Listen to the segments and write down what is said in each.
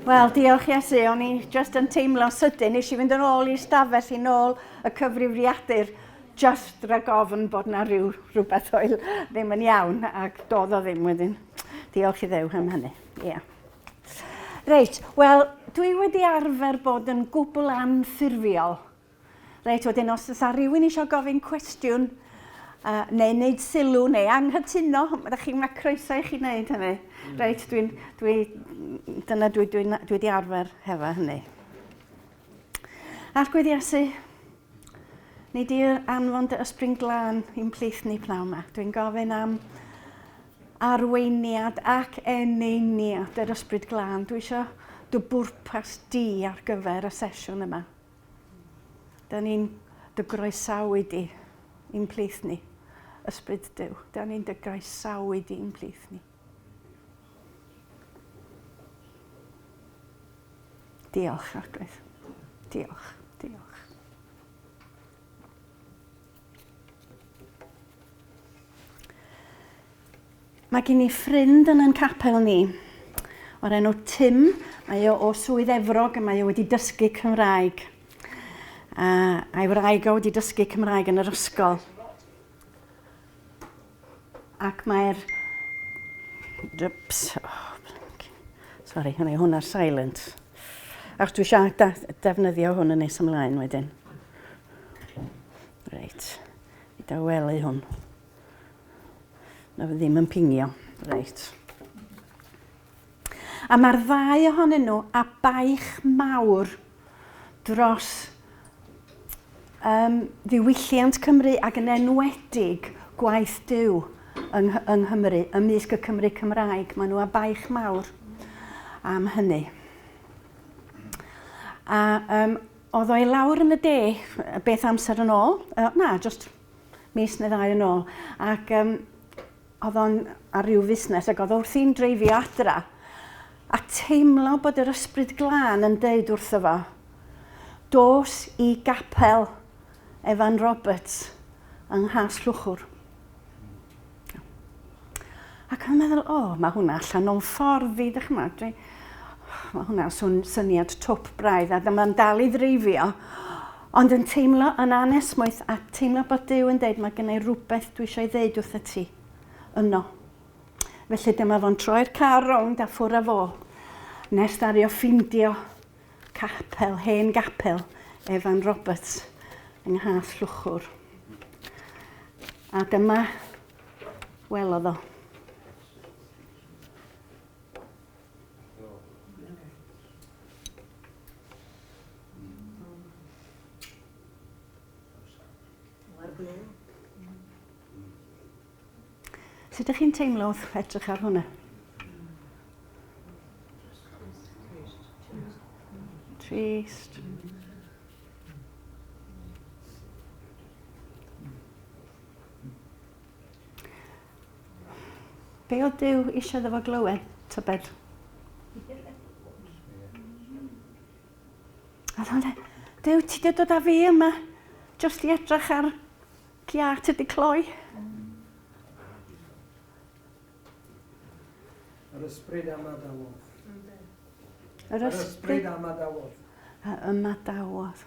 Wel, diolch Iesu, o'n i just yn teimlo sydyn, nes i fynd yn ôl i'r stafell i nôl y cyfrifiadur, just rhag ofn bod na rhywbeth oedd ddim yn iawn, ac doedd o ddim wedyn. Diolch i ddew am hynny, ie. Reit, wel, dwi wedi arfer bod yn gwbl anffurfiol. Reit, wedyn os oes rhywun eisiau gofyn cwestiwn, neu wneud sylw, neu anghytuno, ydych chi'n ma croeso i chi wneud hynny. Reit, dyna dwi wedi arfer hefo hynny. Arglwydd Iesu, ni di'r anfon dy ysbryd glân i'n plith ni pnawn yma. Dwi'n gofyn am arweiniad ac eneiniad yr ysbryd glân. Dwi eisiau dy bwrpas di ar gyfer y sesiwn yma. Da ni'n dy groesawu di i'n plith ni, ysbryd Duw. Da ni'n dy groesawu di i'n plith ni. Diolch, Arglwydd. Diolch, diolch. Mae gen i ffrind yn capel ni, o'r enw Tim. Mae o Swydd Efrog a mae o wedi dysgu Cymraeg. A'i wraig o wedi dysgu Cymraeg yn yr ysgol. Ac mae'r... Sorry, hwnna'r silent. Ac dwi eisiau defnyddio hwn yn nes ymlaen wedyn. Reit, i da welu hwn. Na fe ddim yn pingio. Reit. A mae'r ddau ohonyn nhw a baich mawr dros ddiwylliant Cymru ac yn enwedig gwaith Duw yng Nghymru, ymysg y Cymru Cymraeg. Maen nhw a baich mawr am hynny. A oedd o'i lawr yn y de, beth amser yn ôl, just mis neu ddau yn ôl, ac oedd o'n ar ryw fusnes ac oedd wrth i'n dreifio adra, a teimlo bod yr ysbryd glân yn deud wrtho fo, dos i gapel Evan Roberts yng Nghas Llwchwr. Ac o'n meddwl, mae hwnna allan o'n ffordd fi, ddech chi'n meddwl. Mae hwnna'n syniad twp braidd, a dyma'n dal i ddreifio, ond yn teimlo yn anesmwyth, a teimlo bod Duw yn deud, mae gennau rhywbeth dwi eisiau ddeud wrth y ti yno. Felly dyma fo'n troi'r car rownd a ffwr â fo, nes dario ffindio capel, hen gapel, Evan Roberts, yng Nghas Llwchwr. A dyma welodd o. Sut ydych chi'n teimlo wrth edrych ar hwnna? Trist. Be oedd Duw eisiau ddefo glywed, tybed? A ddo'n dweud, Duw, ti wedi dod â fi yma, jyst i edrych ar giat ydi cloi. Yr ysbryd am adawodd. Yr ysbryd am adawodd. Am adawodd.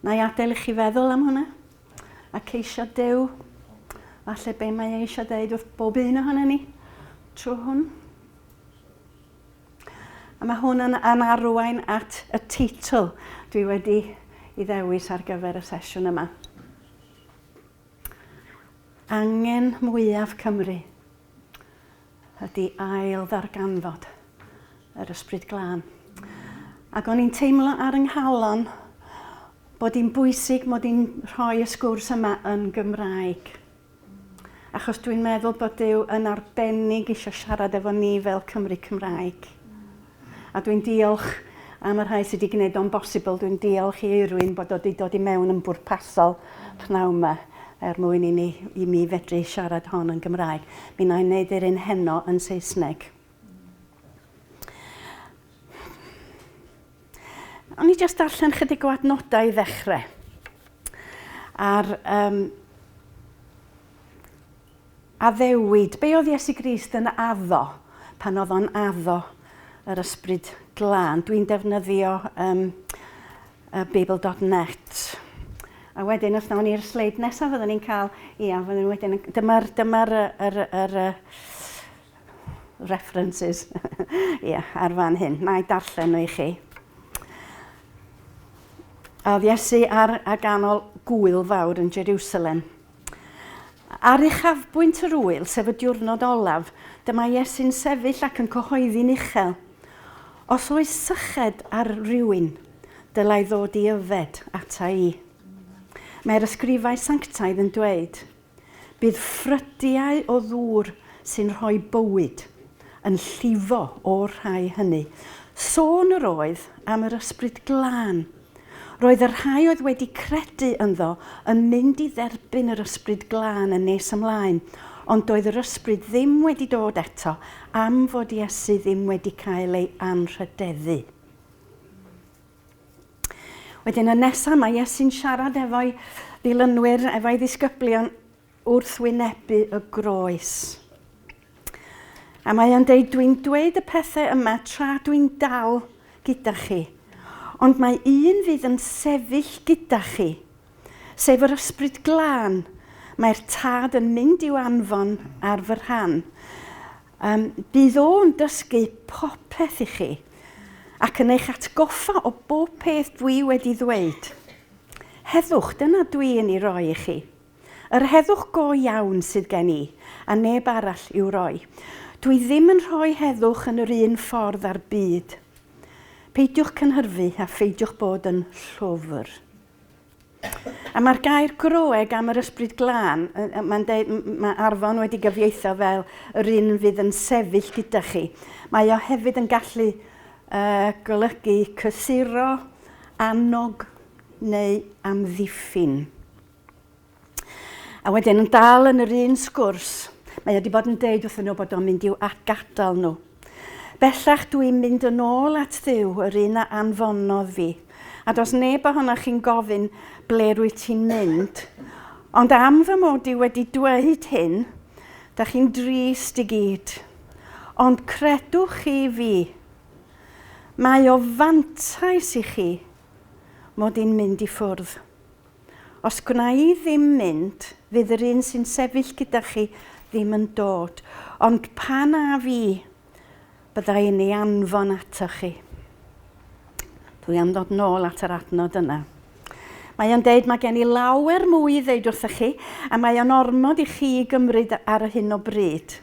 Na i adael i chi feddwl am hwnna, a ceisio Duw, falle be mae eisiau deud wrth bob un ohono ni, trwy hwn. A mae hwn yn arwain at y teitl dwi wedi i ddewis ar gyfer y sesiwn yma. Angen mwyaf Cymru ydy ail ddarganfod yr ysbryd glân. Ac o'n i'n teimlo ar yng nghalon bod hi'n bwysig mod i'n rhoi y sgwrs yma yn Gymraeg. Achos dwi'n meddwl bod Duw yn arbennig eisiau siarad efo ni fel Cymru Cymraeg. A dwi'n diolch am y rhai sydd wedi gwneud o'n bosibl. Dwi'n diolch i rywun bod o wedi dod i mewn yn bwrpasol pnawn yma mwyn i mi fedru siarad hon yn Gymraeg. Mi na i wneud yr un heno yn Saesneg. O'n i jyst darllen chydig o adnodau i ddechrau. addewid. Be oedd Iesu Grist yn addo pan oedd o'n addo yr ysbryd glân? Dwi'n defnyddio Bible.net. A wedyn, os nawn ni'r sleid nesaf, fyddwn ni'n cael, dyma'r references ar fan hyn. Na i darllen nhw i chi. Oedd Iesu ar ganol gwyl fawr yn Jerusalem. Ar uchafbwynt yr wyl, sef y diwrnod olaf, dyma Iesu'n sefyll ac yn cyhoeddi'n uchel. Os oes syched ar rywun, dylai ddod i yfed ata i. Mae'r ysgrifau sanctaidd yn dweud, bydd ffrydiau o ddŵr sy'n rhoi bywyd yn llifo o'r rhai hynny. Sôn yr oedd am yr ysbryd glân. Roedd yr rhai oedd wedi credu ynddo yn mynd i dderbyn yr ysbryd glân yn nes ymlaen, ond doedd yr ysbryd ddim wedi dod eto am fod Iesu ddim wedi cael ei anrhydeddu. Wedyn y nesaf mae Iesu'n siarad efo'i ddilynwyr, efo'i ddisgyblion wrth wynebu y groes. A mae o'n dweud, dwi'n dweud y pethau yma tra dwi'n dal gyda chi, ond mae un fydd yn sefyll gyda chi, sef yr ysbryd glân. Mae'r tad yn mynd i'w anfon ar fy rhan. Bydd o'n dysgu popeth i chi, ac yn eich atgoffa o bob peth dwi wedi ddweud. Heddwch, dyna dwi yn ei roi i chi. Yr heddwch go iawn sydd gen i, a neb arall i'w roi. Dwi ddim yn rhoi heddwch yn yr un ffordd ar byd. Peidiwch cynhyrfu a pheidiwch bod yn llwfr. A mae'r gair groeg am yr ysbryd glân, mae Arfon wedi gyfieitho fel yr un fydd yn sefyll gyda chi. Mae o hefyd yn gallu golygu cysuro, annog neu amddiffyn. A wedyn yn dal yn yr un sgwrs, mae wedi bod yn deud wrthyn nhw bod o'n mynd i'w gadael nhw. Bellach dwi'n mynd yn ôl at Dduw, yr un a anfonodd fi. A dos neb ohonoch chi'n gofyn ble rwy ti'n mynd. Ond am fy mod i wedi dweud hyn, da chi'n drist i gyd. Ond credwch chi fi, mae o fantais i chi mod i'n mynd i ffwrdd. Os gwna i ddim mynd, fydd yr un sy'n sefyll gyda chi ddim yn dod. Ond pan a fi, byddai yn ei anfon atoch chi. Dwi am ddod nôl at yr adnod yna. Mae o'n deud mae gen i lawer mwy i ddeud wrthych chi, a mae o'n ormod i chi gymryd ar hyn o bryd.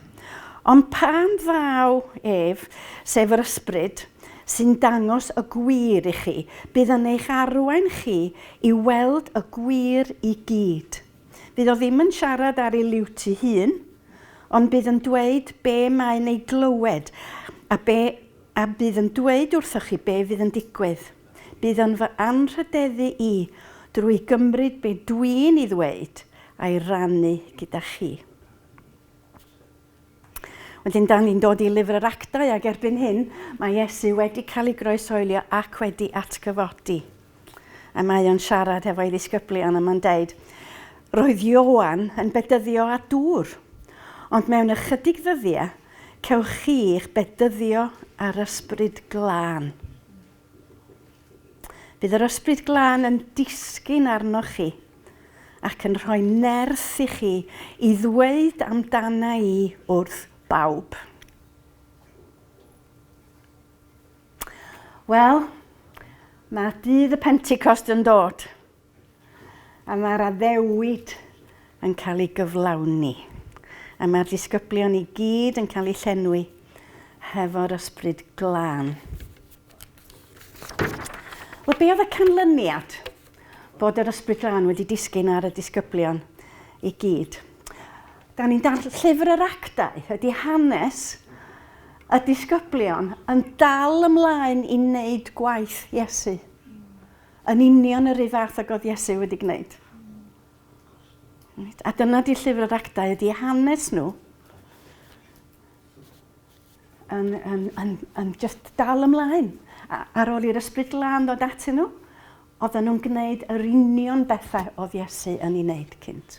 Ond pan ddaw ef, sef yr ysbryd, sy'n dangos y gwir i chi, bydd yn eich arwain chi i weld y gwir i gyd. Bydd o ddim yn siarad ar ei liwt ei hun, ond bydd yn dweud be mae'n ei glywed, a bydd yn dweud wrthoch chi be fydd yn digwydd. Bydd yn fy anrhydeddu i drwy gymryd be dwi'n ei ddweud a'i rannu gyda chi. Wedyn dan ni'n dod i lyfr yr actau ac erbyn hyn, mae Iesu wedi cael ei groesoelio ac wedi atgyfodi. A mae o'n siarad efo'i ddisgyblion a mae'n deud, roedd Ioan yn bedyddio â dŵr, ond mewn ychydig ddyddiau, cewch chi eich bedyddio ar ysbryd glân. Bydd yr ysbryd glân yn disgyn arnoch chi ac yn rhoi nerth i chi i ddweud amdana i wrth bawb. Wel, mae dydd y Pentecost yn dod a mae'r addewid yn cael ei gyflawni a mae'r disgyblion i gyd yn cael ei llenwi hefo'r ysbryd glân. Wel, be oedd y canlyniad bod yr ysbryd glân wedi disgyn ar y disgyblion i gyd? Da ni'n darllen llyfr yr actau, ydy hanes y disgyblion yn dal ymlaen i wneud gwaith Iesu. Yn union yr un fath ag oedd Iesu wedi gwneud. A dyna di llyfr yr actau, ydy hanes nhw yn just dal ymlaen. Ar ôl i'r ysbryd glân ddod atyn nhw, oedden nhw'n gwneud yr union bethau oedd Iesu yn ei wneud cynt.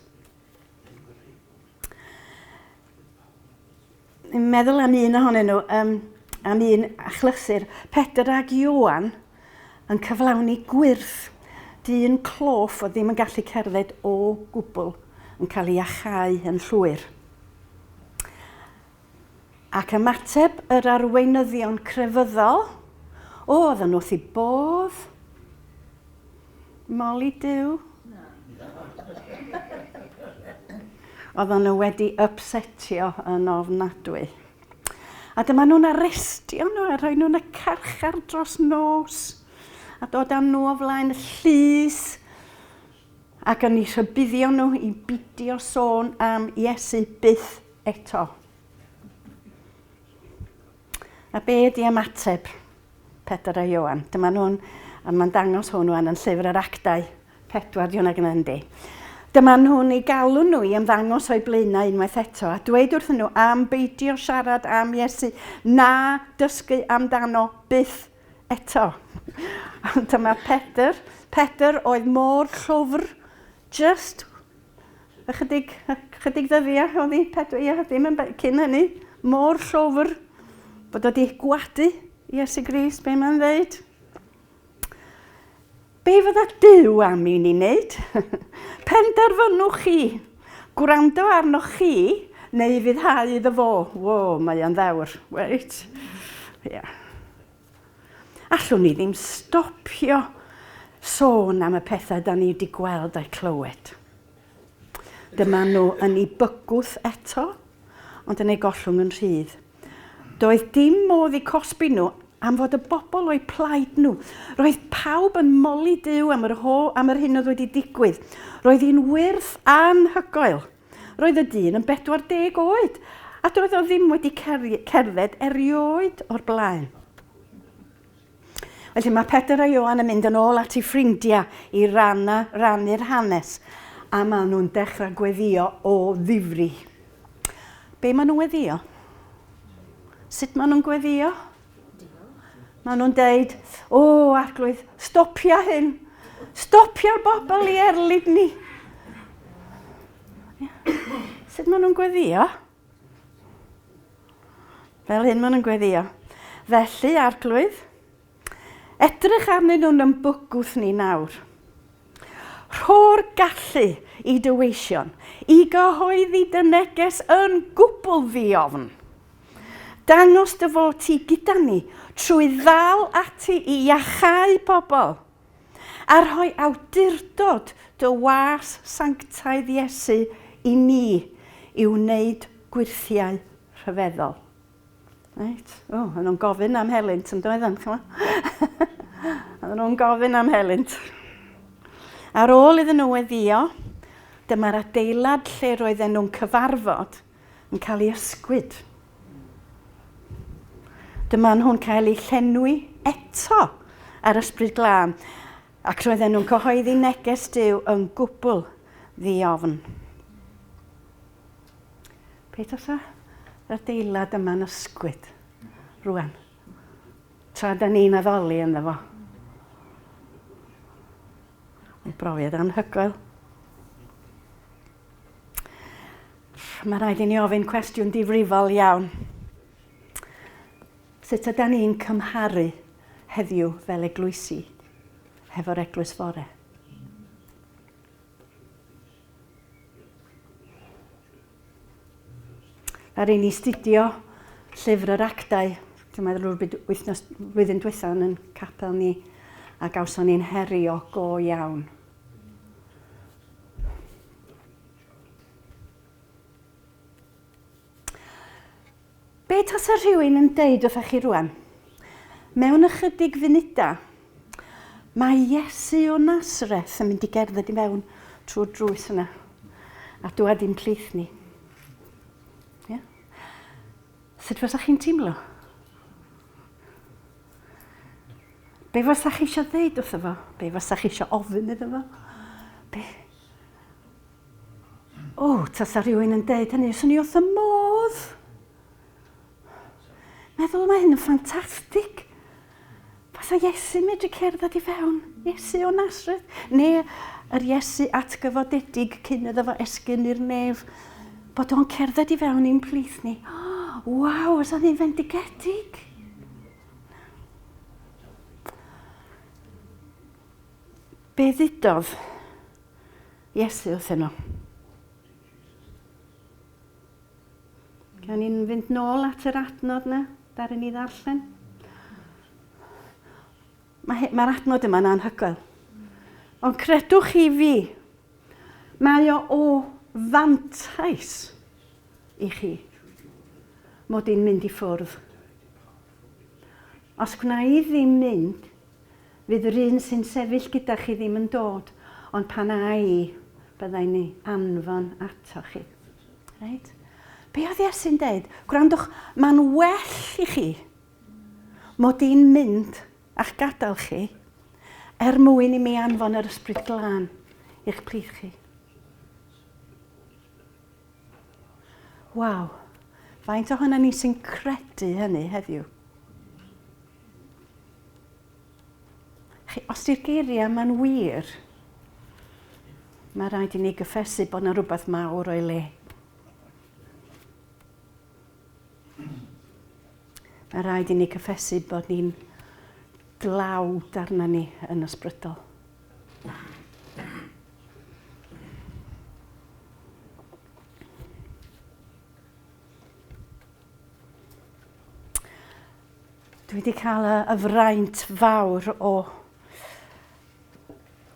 yn meddwl am un ohonyn nhw, am un achlysur, Pedr ac Ioan yn cyflawni gwyrth, dyn cloff o ddim yn gallu cerdded o gwbl yn cael ei iachau yn llwyr. Ac ymateb yr arweinyddion crefyddol, oedden nhw wrth 'u bodd, moli Duw. Oedden nhw wedi upsetio yn ofnadwy. A dyma nhw'n arestio nhw a rhoi nhw'n y carchar dros nos. A dod â nhw o flaen y llys. Ac yn ei rhybuddio nhw i bidio sôn am Iesu byth eto. A be ydi ymateb Pedr a Ioan? Dyma nhw'n, a mae'n dangos hwnnw yn llyfr yr Actau 4 diwna gynnandi. Dyma nhw'n ei galw nhw i ymddangos o'i blaenau unwaith eto a dweud wrthyn nhw am beidio siarad am Iesu na dysgu amdano byth eto. Dyma Pedr oedd mor llwfr, just ychydig ddyddiau oedd hi, Pedr, ddim yn cyn hynny, mor llwfr bod wedi gwadu Iesu Grist, be mae'n dweud? Be fydda Duw am i ni wneud? Penderfynwch chi, gwrando arnoch chi, neu fyddhau iddo fo. Wo, mae o'n ddewr, wait. Yeah. Allwn ni ddim stopio sôn am y pethau da ni wedi gweld a'i clywed. Dyma nhw yn ei bygwth eto, ond yn ei gollwng yn rhydd. Doedd dim modd i cosbi nhw am fod y bobl o'i plaid nhw. Roedd pawb yn moli Duw am yr hyn oedd wedi digwydd. Roedd hi'n wyrth anhygoel. Roedd y dyn yn 40 oed, a doedd o ddim wedi cerdded erioed o'r blaen. Felly mae Pedr a Ioan yn mynd yn ôl at ei ffrindiau i rannu'r hanes, a maen nhw'n dechrau gweddio o ddifri. Be maen nhw'n weddio? Sut maen nhw'n gweddio? Maen nhw'n deud, arglwydd, stopia hyn. Stopia'r bobl i erlid ni. Sut maen nhw'n gweddio? Fel hyn maen nhw'n gweddio. Felly, arglwydd, edrych arnyn nhw'n bygwth ni nawr. Rho'r gallu i dyweision, i gyhoeddi dy neges yn gwbl ddiofn. Dangos dy fod ti gyda ni trwy ddal ati i iachau pobl a rhoi awdurdod dy was sanctaidd Iesu i ni i wneud gwirthiau rhyfeddol. Right? Oedden nhw'n gofyn am helynt yn doedden, Oedden nhw'n gofyn am helynt. Ar ôl iddyn nhw weddio, dyma'r adeilad lle roedden nhw'n cyfarfod yn cael ei ysgwyd. Dyma nhw'n cael ei llenwi eto ar ysbryd glân, ac roedden nhw'n cyhoeddi neges Duw yn gwbl ddiofn. Beth os yr adeilad yma'n ysgwyd rwan? Tra da ni'n addoli ynddo fo. Mae'n brofiad anhygoel. Mae rhaid i ni ofyn cwestiwn difrifol iawn. Sut ydyn ni'n cymharu heddiw fel eglwysi hefo'r eglwys fore? Ar un i studio llyfr yr Actau, dwi'n meddwl flwyddyn diwethaf yn capel ni, a gawson ni'n herio go iawn. Be tas y rhywun yn deud wrthych chi rwan? Mewn ychydig funudau, mae Iesu o Nasreth yn mynd i gerdded i mewn trwy'r drws yna, a dwad i'n plith ni. Yeah? Sut fysa chi'n teimlo? Be fysa chi eisiau ddeud wrtho fo? Be fysa chi eisiau ofyn iddo fo? Tas y rhywun yn deud hynny, swn i wrth y modd. Meddwl mae hyn yn ffantastig. Fasa Iesu medru cerdded i fewn, Iesu o Nasreth, neu yr Iesu atgyfodedig cyn iddo fo esgyn i'r nef, bod o'n cerdded i fewn i'n plith ni. Waw, os oedd hi'n fendigedig. Be ddudodd Iesu wrthyn nhw? Gan ni'n fynd nôl at yr adnod yna, dar ni ddarllen. Mae'r adnod yma'n anhygoel. Ond credwch chi fi, mae o fantais i chi mod i'n mynd i ffwrdd. Os gwna i ddim mynd, fydd yr un sy'n sefyll gyda chi ddim yn dod, ond pan a i, byddai ni anfon ato chi. Right? Be oedd Iesu'n dweud? Gwrandwch, mae'n well i chi mod i'n mynd a'ch gadael chi mwyn i mi anfon yr ysbryd glân i'ch plith chi. Waw, faint ohono ni sy'n credu hynny heddiw? Os di'r geiriau ma'n wir, mae rhaid i ni gyffesu bod yna rhywbeth mawr o'i le. Mae rhaid i ni gyffesu bod ni'n dlawd arna ni yn ysbrydol. Dwi wedi cael y fraint fawr o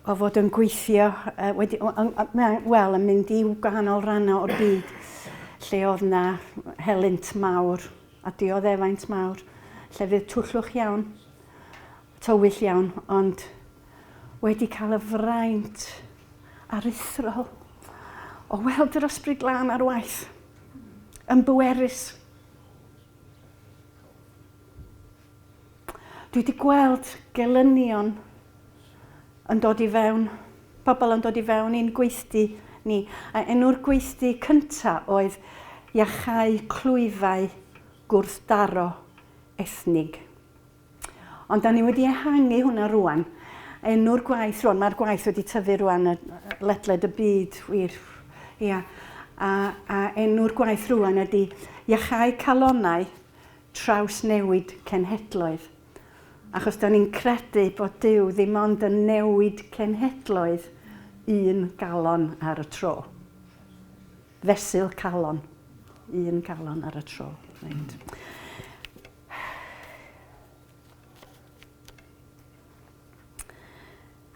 fod yn gweithio, yn mynd i gwahanol rannau o'r byd, lle oedd yna helynt mawr a dioddefaint mawr, lle fydd twllwch iawn, tywyll iawn, ond wedi cael y fraint aruthrol o weld yr ysbryd glân ar waith, yn bwerus. Dwi wedi gweld gelynion yn dod i fewn, pobl yn dod i fewn i'n gweithdy ni. A enw'r gweithdy cyntaf oedd IACHAU clwyfau gwrthdaro ethnig. Ond da ni wedi ehangu hwnna rwan. Enw'r gwaith rwan, mae'r gwaith wedi tyfu rwan, ledled y byd, wir. Ia. A enw'r gwaith rwan ydy IACHAU calonnau trawsnewid cenhedloedd. Achos da ni'n credu bod Duw ddim ond yn newid cenhedloedd un galon ar y tro. Fesul calon, un galon ar y tro. Right.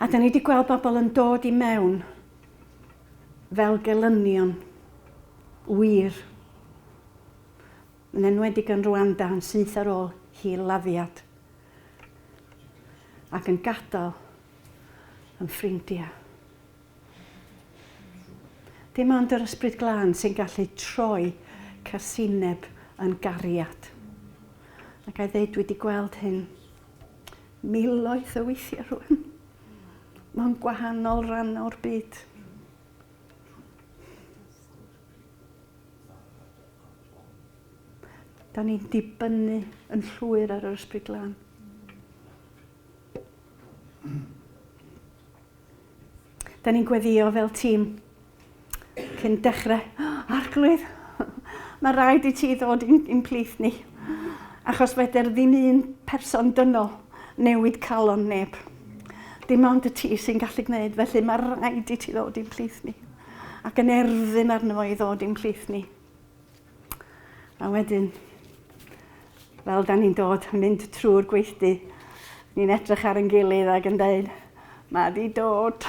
A da ni wedi gweld bobl yn dod i mewn fel gelynion wir. Yn enwedig yn Rwanda yn syth ar ôl hil-laddiad. Ac yn gadael yn ffrindiau. Dim ond yr ysbryd glân sy'n gallu troi casineb yn gariad. Ac ai ddeud wedi gweld hyn miloedd o weithiau rwan. Mewn gwahanol ran o'r byd. Da ni'n dibynnu yn llwyr ar yr ysbryd glân. Da ni'n gweddio fel tîm cyn dechrau. Arglwydd, mae rhaid i ti ddod i'n plith ni. Achos feder ddim un person dynol newid calon neb. Dim ond y ti sy'n gallu gwneud, felly mae rhaid i ti ddod i'n plith ni. Ac yn erfyn arno fo i ddod i'n plith ni. A wedyn, fel da ni'n dod, mynd trwy'r gweithdy, ni'n edrych ar yn gilydd ac yn dweud, mae di dod,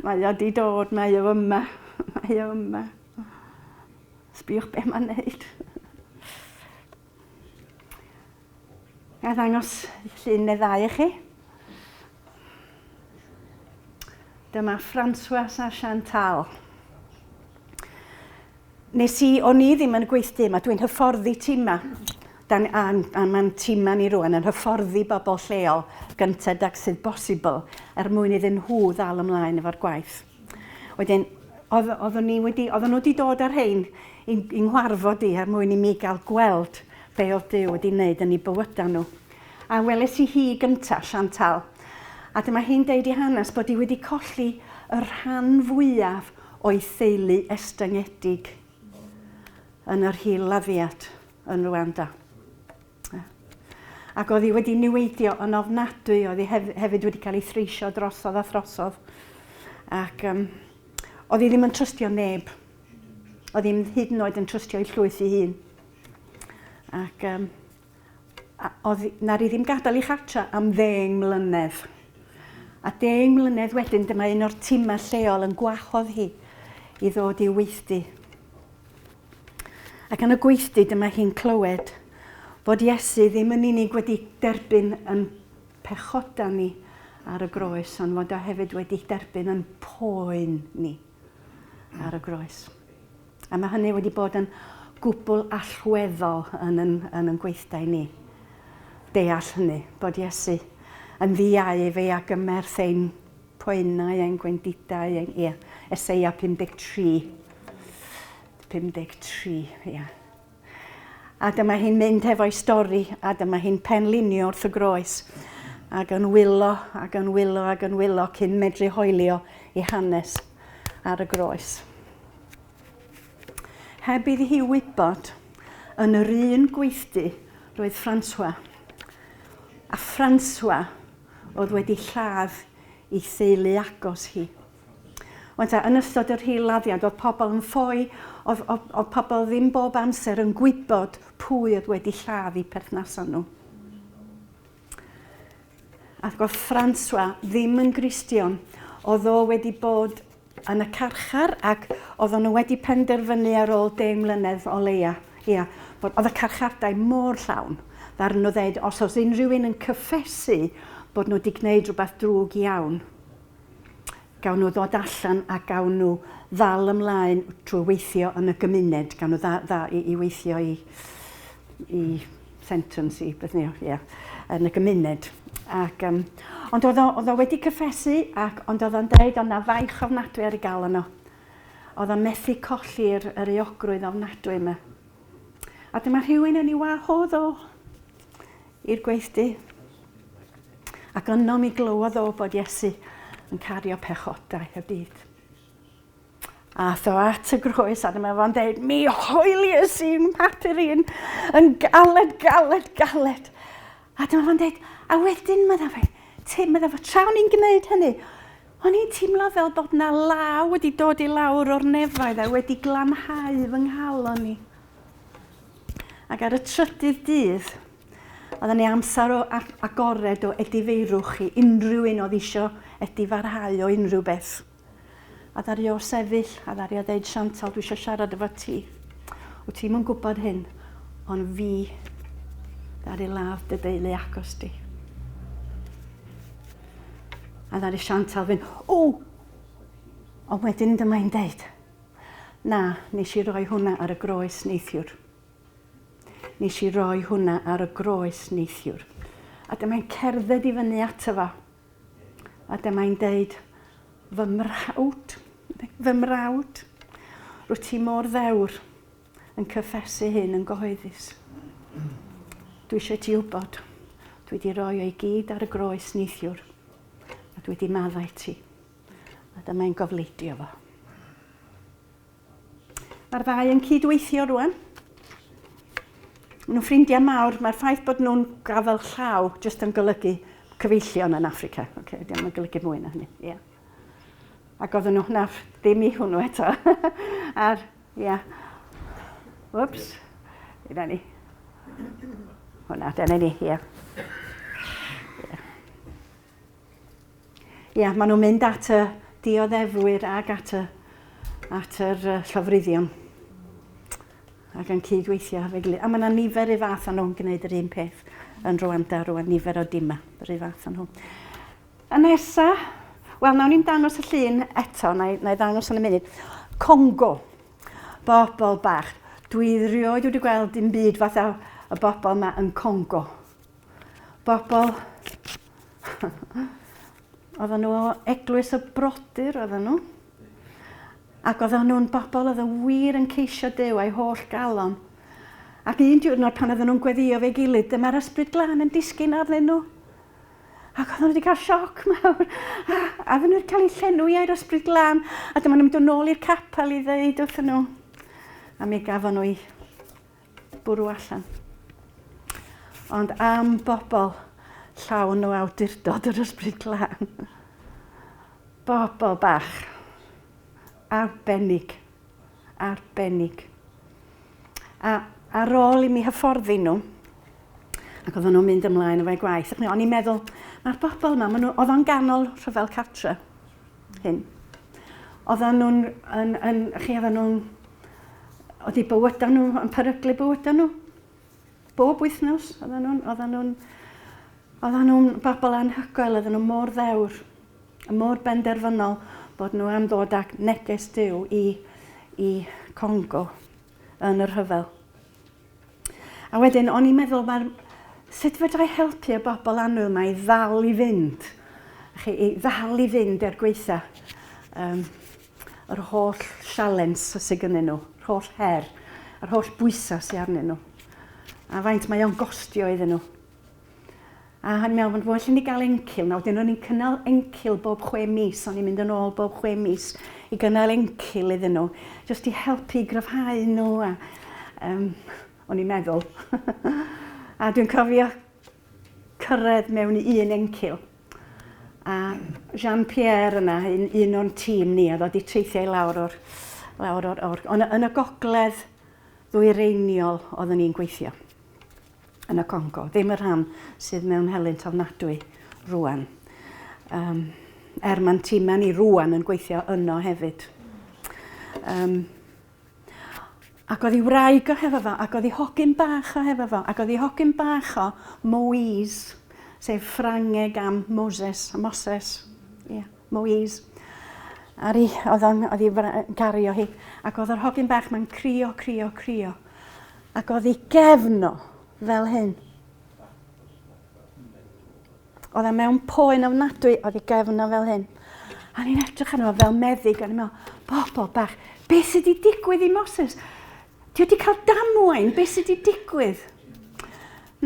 mae o di dod, mae o yma, mae o yma. Sbiwch be mae'n neud. A ddangos llun neu ddau i chi. Dyma François a Chantal. O'n i ddim yn gweithdy yma, dwi'n hyfforddi tîma. A mae'n tîma ni rwan yn hyfforddi bobl lleol gyntad ac sydd bosibl mwyn iddyn nhw ddal ymlaen efo'r gwaith. Wedyn, oedden nhw wedi dod ar rhain i'n ngwarfod i mwyn i mi gael gweld be oedd Duw wedi wneud yn ei bywydau nhw. A weles i hi gyntaf, Chantal, a dyma hi'n deud i hanes bod hi wedi colli y rhan fwyaf o'i theulu estyngedig yn yr hil-laddiad. yn Rwanda. Ac oedd hi wedi niweidio yn ofnadwy, oedd hi hefyd wedi cael ei threisio drosodd a throsodd. Ac oedd hi ddim yn trystio neb. Oedd hi'n hyd yn oed yn trystio ei llwyth ei hun. Ac na'r i ddim gadael ei chartra am 10 mlynedd. A 10 mlynedd wedyn, dyma un o'r timau lleol yn gwahodd hi i ddod i weithdy. Ac yn y gweithdy, dyma hi'n clywed bod Iesu ddim yn unig wedi derbyn yn pechoda ni ar y groes, ond fod o hefyd wedi derbyn yn poen ni ar y groes. A mae hynny wedi bod yn gwbl allweddol yn yn gweithdai ni. Deall hynny, bod Iesu yn ddiau fe a gymerth ein poenau, ein gwendidau, Eseia 53. 53, ia. A dyma hi'n mynd hefo'i stori, a dyma hi'n penlinio wrth y groes, ac yn wylo, ac yn wylo, ac yn wylo, cyn medru hoelio ei hanes ar y groes. Heb iddi hi wybod, yn yr un gweithdy, roedd François. A François oedd wedi lladd ei theulu agos hi. Yn ystod yr hiladdiad, oedd pobl yn ffoi, oedd pobl ddim bob amser yn gwybod pwy oedd wedi lladd eu perthnasau nhw. Ac oedd François ddim yn Gristion, oedd o wedi bod yn y carchar ac oedd nhw wedi penderfynu ar ôl 10 mlynedd o leia. Oedd y carchardau mor llawn. Ddaru nhw ddeud, os oes unrhyw un yn cyffesu bod nhw wedi gwneud rhywbeth drwg iawn, gawn nhw ddod allan a gawn nhw ddal ymlaen trwy weithio yn y gymuned, gawn nhw i weithio i sentence, yn y gymuned. Ond oedd o wedi cyffesu, ond oedd o'n dweud o'na faich ofnadwy ar ei gael yno. Oedd o'n methu colli'r euogrwydd ofnadwy yma. A dyma rhywun yn ei wahodd o i'r gweithdy. Ac yno mi glywodd o bod Iesu yn cario pechodau y byd. A tho at y groes, a dyma fo'n dweud, mi hoelius i'n papur i'n galed. A dyma fo'n dweud, a wedyn medda fe, tra o'n i'n gwneud hynny, o'n i'n teimlo fel bod na law wedi dod i lawr o'r nefoedd a wedi glanhau fy nghalon ni. Ac ar y trydydd dydd, oedden ni amser o agored o edifeirwch i unrhyw un oedd eisiau edifarhau o unrhyw beth. A ddari o sefyll, a ddari o ddeud, Chantal, dwi eisiau siarad efo ti. Wyt ti'n yn gwybod hyn, ond fi ddari ladd dy deulu agos di. A ddari Chantal fynd, ond wedyn dyma'n deud, na, nes i roi hwnna ar y groes neithiwr. Nes i roi hwnna ar y groes neithiwr. A dyma'n cerdded i fyny ato fo. A dyma'n deud, fy mrawd, rwyt ti mor ddewr yn cyffesu hyn yn gyhoeddus. Dwi eisiau ti wybod, dwi wedi rhoi o'i gyd ar y groes neithiwr, a dwi wedi maddau ti. A dyma'n gofleidio fo. Mae'r ddau yn cydweithio rwan. Maen nhw'n ffrindiau mawr, mae'r ffaith bod nhw'n gafel llaw jyst yn golygu cyfeillion yn Affrica. Diolch yn golygu mwy na hynny. Ac oedden nhw hwnna ddim i hwnnw eto. Whoops. Dyna ni. Hwna, dyna ni, maen nhw'n mynd at y dioddefwyr ag at yr llofruddion. Ac yn cydweithio efo'i gilydd. A mae yna nifer y fath o'n nhw'n gwneud yr un peth yn Rwanda rwan, nifer o dima, yr un fath o'n nhw. A nesa, wel, nawn ni'n dangos y llun eto, na i ddangos yn y munud. Congo, bobl bach. Dwi rioed wedi gweld dim byd fatha y bobl yma yn Congo. Bobl, oedden nhw o eglwys y brodyr, oedden nhw. Ac oedden nhw'n bobl oedd yn wir yn ceisio Duw a'i holl galon. Ac un diwrnod pan oedden nhw'n gweddio fe'i gilydd, dyma'r ysbryd glân yn disgyn arnyn nhw. Ac oedden nhw wedi cael sioc mawr. A oedden nhw wedi cael eu llenwi ar ysbryd glân. A dyma nhw'n mynd yn ôl i'r capel i ddeud wrthyn nhw. A mi gafon nhw bwrw allan. Ond am bobl llawn o awdurdod yr ysbryd glân. Bobl bach. Arbennig. Arbennig. A ar ôl i mi hyfforddi nhw, ac oedden nhw'n mynd ymlaen efo'i gwaith, o'n i'n meddwl, mae'r bobl yma, oedd o'n ganol rhyfel cartre, hyn. Oedden nhw'n, oedd i bywyda nhw, yn peryglu bywyda nhw, bob wythnos, oedden nhw'n bobl anhygoel, oedden nhw mor ddewr, mor benderfynol, bod nhw am ddod ag neges Duw i Congo yn yr rhyfel. A wedyn, o'n i'n meddwl, sut fydra i helpu y bobl annwyl yma i ddal i fynd? I ddal i fynd i'r gweitha. Yr holl sialens sydd gynnu nhw, yr holl her, yr holl bwysau sydd arnyn nhw. A faint mae o'n gostio iddyn nhw. A hann meddwl, well i ni gael encil. Na, wedyn o'n i'n cynnal encil bob 6 mis. O'n i'n mynd yn ôl bob 6 mis i gynnal encil iddyn nhw. Just i helpu gryfhau nhw. O'n i'n meddwl. A dwi'n cofio cyrraedd mewn i un encil. A Jean-Pierre yna, un o'n tîm ni, oedd wedi treithio i lawr o'r... Yn y gogledd ddwyreiniol oeddwn ni'n gweithio. Yn y Congo. Ddim y rhan sydd mewn helynt ofnadwy rwan. Ma'n tîmau ni rwan yn gweithio yno hefyd. Ac oedd hi wraig o hefo fo, ac oedd hi hogyn bach o hefo fo, ac oedd hi hogyn bach o Moise, sef Ffrangeg am Moses, Moise. Oedd hi gario hi, ac oedd yr hogyn bach ma'n crio. Ac oedd hi gefno fel hyn. Oedd e mewn poen ofnadwy, oedd hi gefno fel hyn. A ni'n edrych arno fel meddyg, a ni'n meddwl, bobl bach, beth sydd wedi digwydd i Moses? Ti wedi cael damwain, beth sydd wedi digwydd?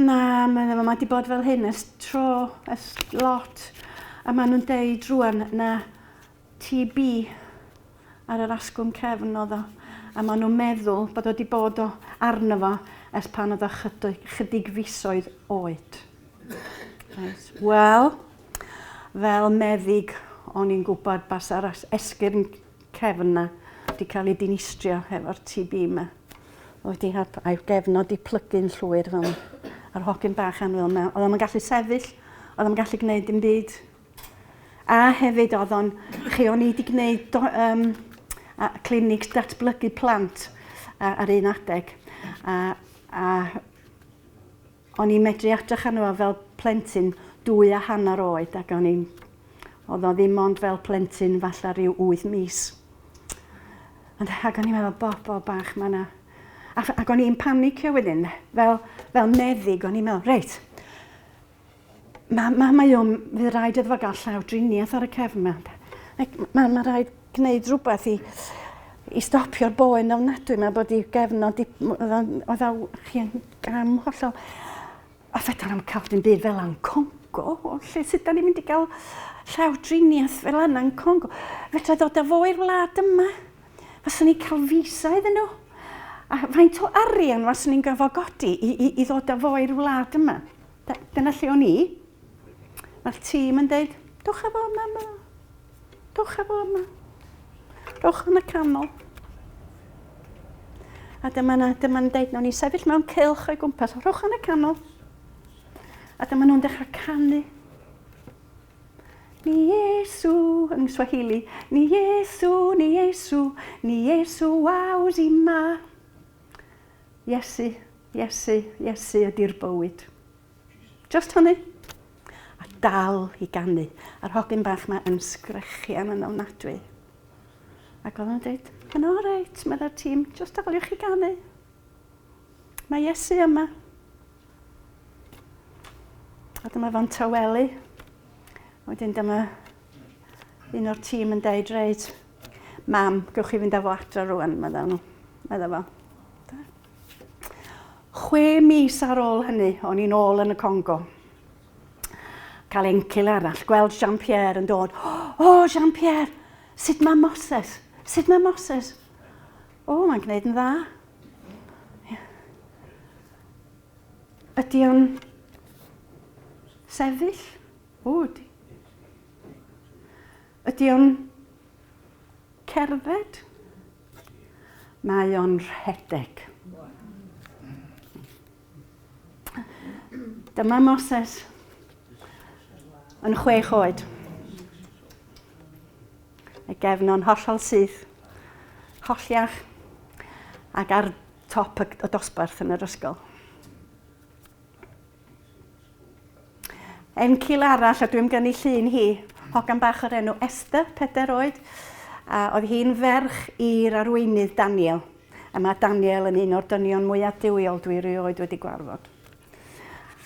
Na, mae wedi bod fel hyn, ys lot. A maen nhw'n deud rwan na TB ar yr asgwrn cefn oedd o. A maen nhw'n meddwl bod wedi bod arno fo ers pan oedd o chydig fisoedd oed. Wel, fel meddyg, o'n i'n gwybod bas ar esgyrn cefn na wedi cael ei dinistrio efo'r TB yma. Oedd a'i gefnod i plygu'n llwyr fel yr hogyn bach anwyl yma. Oedd o'n gallu sefyll, oedd o'n gallu gwneud dim byd. A hefyd oedd o'n i wedi gwneud clinics datblygu plant ar un adeg. A o'n i'n medru edrych arno fel plentyn 2.5 oed ac oedd o ddim ond fel plentyn falle rhyw 8 mis. Ac o'n i'n meddwl, bobl bach ma na. Ac o'n i'n panicio wedyn, fel meddyg, o'n i'n meddwl, reit, fydd rhaid iddo fo gael llawdriniaeth ar y cefn yma. Mae rhaid gwneud rhywbeth i stopio'r boen ofnadwy yma bod i gefnod, oedd chi'n gam hollol. A fedran am cael dim byd fel yn Congo, lle sut da ni'n mynd i gael llawdriniaeth fel yna'n Congo. Fedra ddod â fo i'r wlad yma. Faswn ni'n cael visa iddyn nhw. A faint o arian faswn ni'n gyfogodi i ddod â fo i'r wlad yma. Dyna lle o'n i. Mae'r tîm yn dweud, dwch â fo yma. Dwch â fo yma. Rwch yn y canol. A dyma'n dweud, nawn ni sefyll mewn cylch o'i gwmpas. Rwch yn y canol. A dyma nhw'n dechrau canu. Ni Iesu, yn Swahili. Ni Iesu, ni Iesu, ni Iesu waws i ma. Iesu, Iesu, Iesu ydy'r bywyd. Just hynny. A dal i ganu. A'r hogyn bach yma yn sgrechian yn ofnadwy. Ac oedd nhw'n dweud, yn o reit, mae'r tîm, just daliwch i ganu. Mae Iesu yma. A dyma fo'n tawelu. Wedyn dyma un o'r tîm yn deud, reit, mam, gewch chi fynd â fo adra rwan, medda fo. 6 mis ar ôl hynny, o'n i'n ôl yn y Congo. Cael encil arall, gweld Jean-Pierre yn dod. O, Jean-Pierre, sut mae Moses? Sut mae Moses? O, mae'n gwneud yn dda. Ydy o'n sefyll? O, ydy. Ydy o'n cerdded? Mae o'n rhedeg. Dyma Moses yn 6 oed. Mae gefn o'n hollol syth, holliach, ac ar top y dosbarth yn yr ysgol. Encil arall, a dwi'n gynnu llun hi, hogan bach o'r enw Esther, 4 oed, a oedd hi'n ferch i'r arweinydd Daniel. A mae Daniel yn un o'r dynion mwyaf diwiol dwi erioed wedi gwarfod.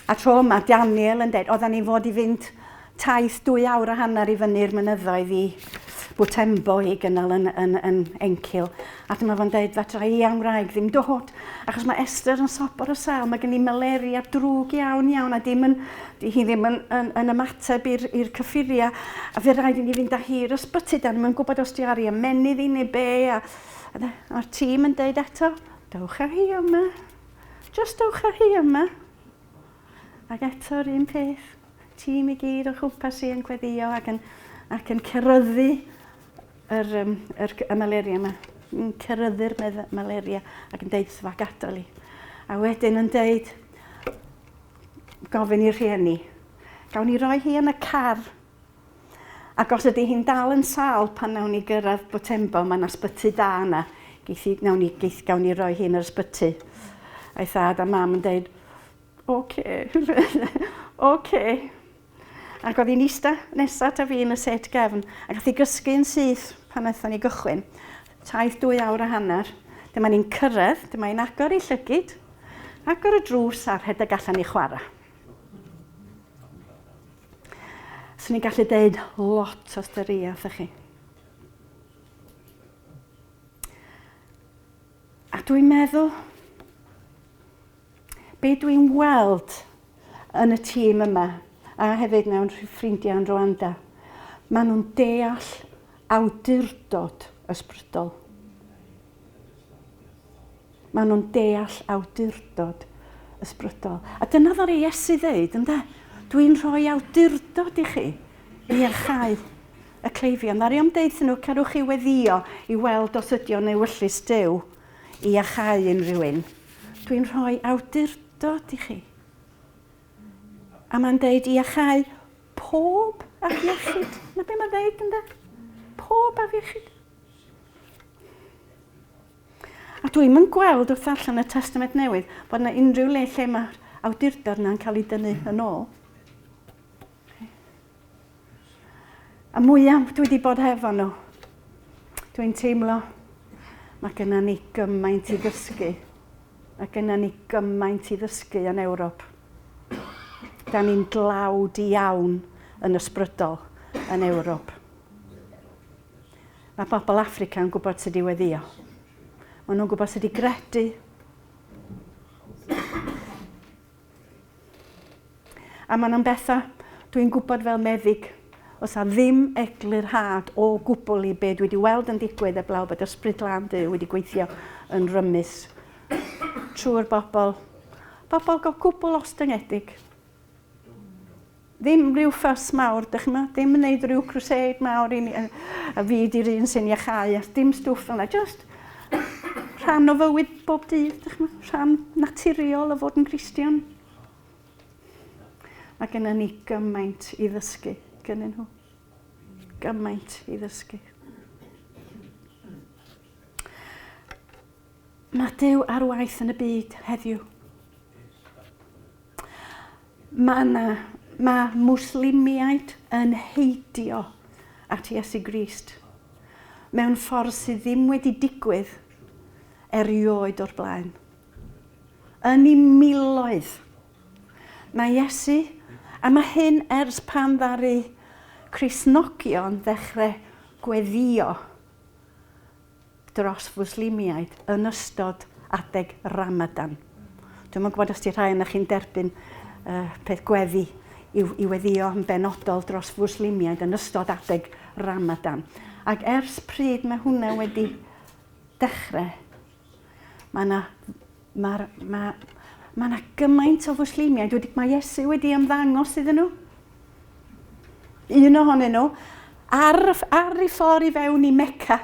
A tro yma, Daniel yn dweud, oedden ni fod i fynd taith 2 awr a hanner i fyny'r mynyddoedd i Bwtembo i gynnal yn Encil. A dyma fo'n dweud, fedra i am wraig ddim dod, achos mae Esther yn sobor y sel, mae gen i malaria drwg iawn, a hi ddim yn ymateb i'r cyffuria. A fe rhaid i ni fynd â hi'r ysbyty, da ni'n gwybod os di ar i ymenydd i neu be. A'r tîm yn dweud eto, dewch â hi yma, just dewch â hi yma. Ac eto'r un peth, tîm i gyd o chwmpas i yn gweddio ac yn ceryddu y malaria yma. Yn ceryddu'r malaria ac yn deud sfa gadael i. A wedyn yn deud, gofyn i'r rhieni, gawn ni roi hi yn y car. Ac os ydy hi'n dal yn sal pan nawn ni gyrraedd Bwtembo, mae'n ysbyty da yna. Gawn ni roi hi yn yr ysbyty. A'i thad a mam yn deud, oce. Ac oedd hi'n eista nesaf ta fi yn y set gefn. Ac oedd hi gysgu yn syth pan aethon ni gychwyn. Taith 2 awr a hanner. Dyma ni'n cyrraedd, dyma ni'n agor i llygyd, agor y drws a'r rhedeg allan i chwarae. So ni'n gallu deud lot o styriaeth i chi. A dwi'n meddwl, be dwi'n weld yn y tîm yma, a hefyd mewn ffrindiau yn Rwanda, maen nhw'n deall awdurdod ysbrydol. Maen nhw'n deall awdurdod ysbrydol. A dyna ddor i Iesu ddeud, ynde? Dwi'n rhoi awdurdod i chi i achau y cleifion. Ddari am deud nhw, cerwch i weddio i weld os ydi o'n ewyllus Duw i achau unrhyw un. Dwi'n rhoi awdurdod i chi. A mae'n deud i achau pob afiechyd. Na be mae'n deud, ynde? Pob afiechyd. A dwi'n gweld wrth allan y Testament Newydd bod yna unrhyw le lle mae'r awdurdod yna'n cael ei dynnu yn ôl. A mwyaf dwi wedi bod hefo nhw. Dwi'n teimlo mae gennym ni gymaint i ddysgu. Mae gennym ni gymaint i ddysgu yn Ewrop. Da ni'n dlawd iawn yn ysbrydol yn Ewrop. Mae bobl Affrica yn gwybod sut i weddio. Maen nhw'n gwybod sut i gredu. A maen nhw'n bethau, dwi'n gwybod fel meddyg, os a ddim eglurhad o gwbl i be dwi wedi weld yn digwydd eblaw bod ysbryd glân Duw wedi gweithio yn rymus trwy'r bobl go gwbl ostyngedig. Ddim rhyw ffys mawr, ddim yn neud rhyw crusade mawr a fi di'r un sy'n iachau, dim stwff yna, just rhan o fywyd bob dydd, rhan naturiol o fod yn Gristion. Mae gennym ni gymaint i ddysgu gynnyn nhw. Gymaint i ddysgu. Mae Duw ar waith yn y byd heddiw. Mae Mwslimiaid yn heidio at Iesu Grist mewn ffordd sydd ddim wedi digwydd erioed o'r blaen. Yn ei miloedd. Mae Iesu, a mae hyn ers pan ddaru Cristnogion ddechrau gweddio dros Mwslimiaid yn ystod adeg Ramadan. Dwi'n gwybod os di rhai yna chi'n derbyn peth gweddi i weddio yn benodol dros Mwslimiaid yn ystod adeg Ramadan. Ac ers pryd mae hwnna wedi dechrau, Mae yna gymaint o fwslimiaid mae Iesu wedi ymddangos iddyn nhw. Un ohonyn nhw, ar ei ffordd i fewn i Mecca,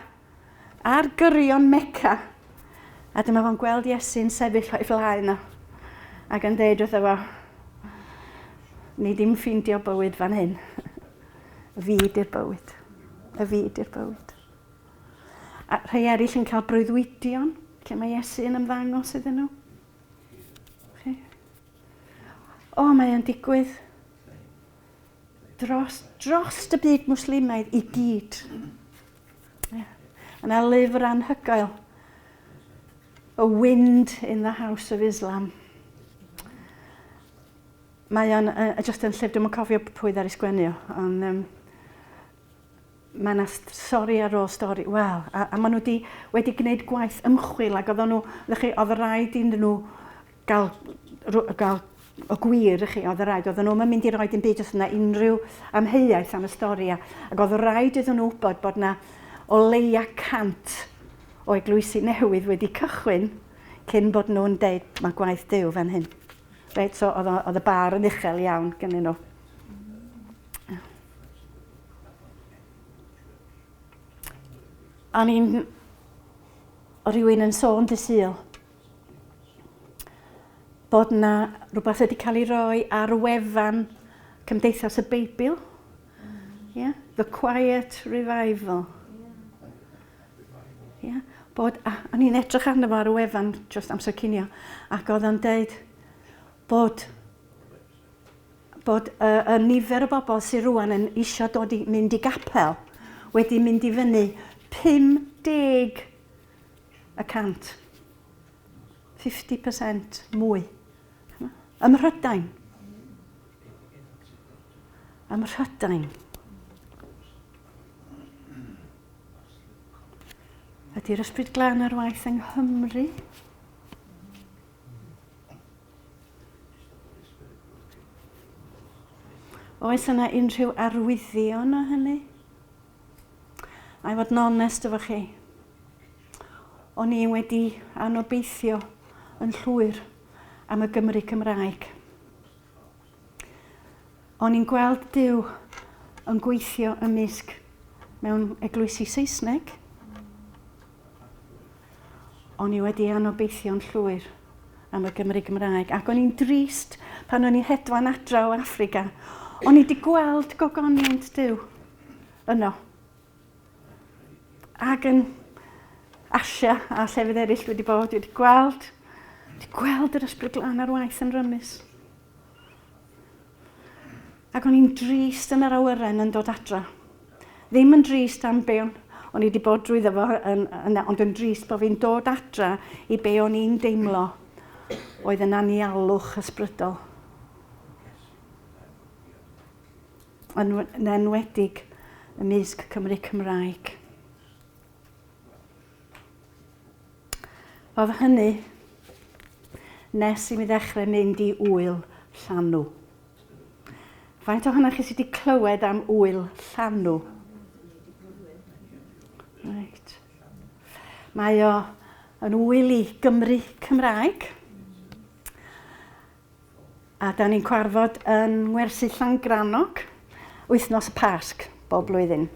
ar gyrion Mecca. A dyma fo'n gweld Iesu'n sefyll o'i flaen nhw. Ac yn dweud wrtho fo, ni ddim ffindio bywyd fan hyn. Y fi di'r bywyd. Y fi di'r bywyd. A rhai eraill yn cael breuddwydion, lle mae Iesu yn ymddangos iddyn nhw. O, mae e'n digwydd dros y byd Mwslimaidd i gyd. Yna lyfr anhygoel, A Wind in the House of Islam. Mae o'n just yn llyfr, dwi'n cofio pwy ddari sgwennu o, ond mae yna stori ar ôl stori. Wel, a maen nhw wedi gwneud gwaith ymchwil ac oedd rhaid iddyn nhw gael o gwir, oedd rhaid. Oedden nhw'n mynd i roi dim byd os yna unrhyw amheuaeth am y stori. Ac oedd rhaid iddyn nhw wybod bod yna o leia 100 o eglwysi newydd wedi cychwyn cyn bod nhw'n deud mae gwaith Duw fan hyn. Reit, so oedd y bar yn uchel iawn gennyn nhw. O rywun yn sôn dy Sul bod yna rhywbeth wedi cael ei roi ar wefan Cymdeithas y Beibl. Yeah? The Quiet Revival. Yeah? O'n i'n edrych arno fo ar y wefan just amser cinio, ac oedd o'n deud bod y nifer o bobl sy'n rwan yn eisiau dod i mynd i gapel wedi mynd i fyny 50%. 50% mwy. Ym Mhrydain. Ydy'r ysbryd glân ar waith yng Nghymru? Oes yna unrhyw arwyddion o hynny? A i fod yn onest efo chi, o'n i wedi anobeithio yn llwyr am y Gymru Cymraeg. O'n i'n gweld Duw yn gweithio ymysg mewn eglwysi Saesneg. O'n i wedi anobeithio'n llwyr am y Gymru Cymraeg. Ac o'n i'n drist pan o'n i'n hedfan adra o Affrica. O'n i wedi gweld gogoniant Duw yno. Ac yn Asia a llefydd eraill wedi gweld yr ysbryd glân ar waith yn rymus. Ac o'n i'n drist yn yr awyren yn dod adra. Ddim yn drist am be o'n i wedi bod drwyddo fo, ond yn drist bod fi'n dod adra i be o'n i'n deimlo oedd yn anialwch ysbrydol. Yn enwedig ymysg Cymru Cymraeg. Oedd hynny nes i mi ddechrau mynd i wyl Llanw. Faint ohonoch chi sydd wedi clywed am wyl Llanw? Right. Mae o yn wyl i Gymru Cymraeg. A da ni'n cwarfod yn Wersyll Llangrannog, wythnos y Pasg, bob blwyddyn.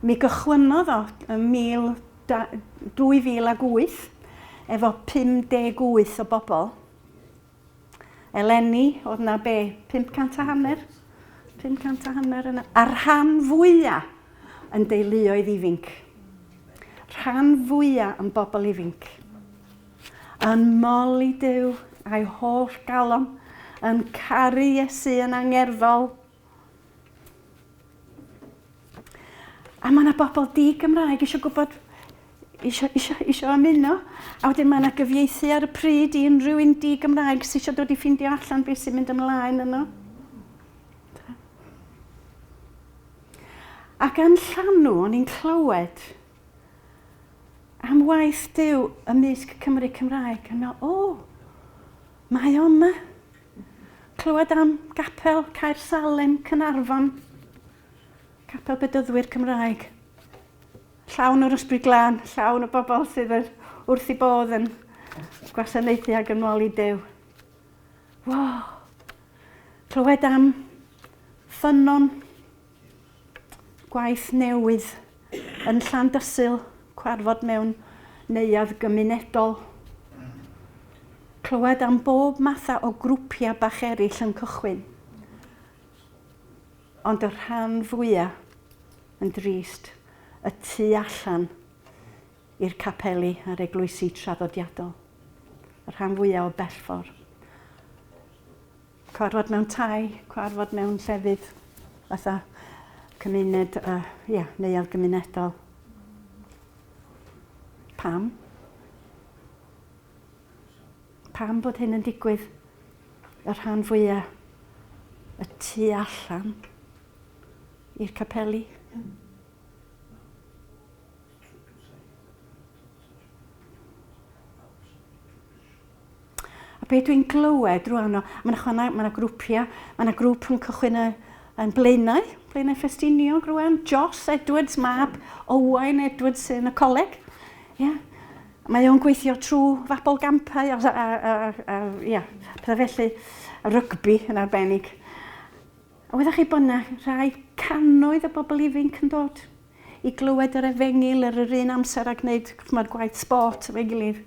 Mi gychwynnodd o yn 2008 efo 58 o bobl. Eleni, oedd na 500 yna. A'r rhan fwyaf yn deuluoedd ifinc. Rhan fwyaf yn bobl ifinc. Yn moli Duw a'i holl galon, yn caru Iesu yn angerddol. A mae yna bobl di-Gymraeg eisiau gwybod, eisiau ymuno. A wedyn mae yna gyfieithu ar y pryd i unrhyw un di-Gymraeg sydd eisiau dod i ffindio allan beth sy'n mynd ymlaen yno. Ac yn Llanw, o'n i'n clywed am waith Duw ymysg Cymru Cymraeg. Yn meddwl, mae o'n yma. Clywed am gapel Caersalem, Caernarfon. Capel Bedyddwyr Cymraeg. Llawn o'r ysbryd glân, llawn o bobl sydd wrth i bodd yn gwasanaethu ag yn ôl I Duw. Wow! Clywed am ffynon gwaith newydd yn Llandysul, cwarfod mewn neuadd gymunedol. Clywed am bob matha o grwpiau bach eraill yn cychwyn. Ond y rhan fwyaf yn drist, y tu allan i'r capeli a'r eglwysi traddodiadol. Y rhan fwyaf o bellfor. Cwarfod mewn tai, cwarfod mewn llefydd, fatha cymuned, neuadd gymunedol. Pam? Pam bod hyn yn digwydd? Y rhan fwyaf, y tu allan i'r capeli. A be dwi'n glywed rwan, mae grwpiau, mae grŵp yn cychwyn yn Blaenau Ffestiniog rwan, Joss Edwards, mab Owain Edwards yn y coleg. Yeah. Mae o'n gweithio trwy fabol gampau, pethau felly, rygbi yn arbennig. A weddach chi bod yna rhai cannoedd o bobl ifanc yn dod I glywed yr efengil yr un amser a gwneud gwaith sport efo'i gilydd.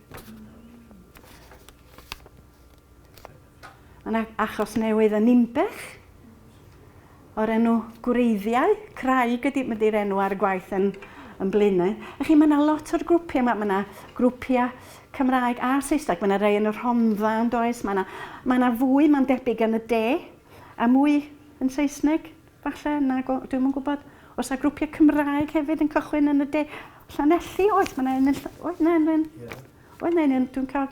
Mae achos newydd yn Nimbech, o'r enw gwreiddiau, Craig ydy'r enw ar y gwaith yn Blaenau. Felly mae yna lot o'r grwpiau, mae yna grwpiau Cymraeg a Saesneg, mae yna rhai yn y Rhondda yn does, mae yna fwy mae'n debyg yn y De, a mwy yn Saesneg, falle, dwi'n yn gwybod. Os yna grwpiau Cymraeg hefyd yn cychwyn yn y De. Llanelli, oes, mae yna un, dwi'n cael...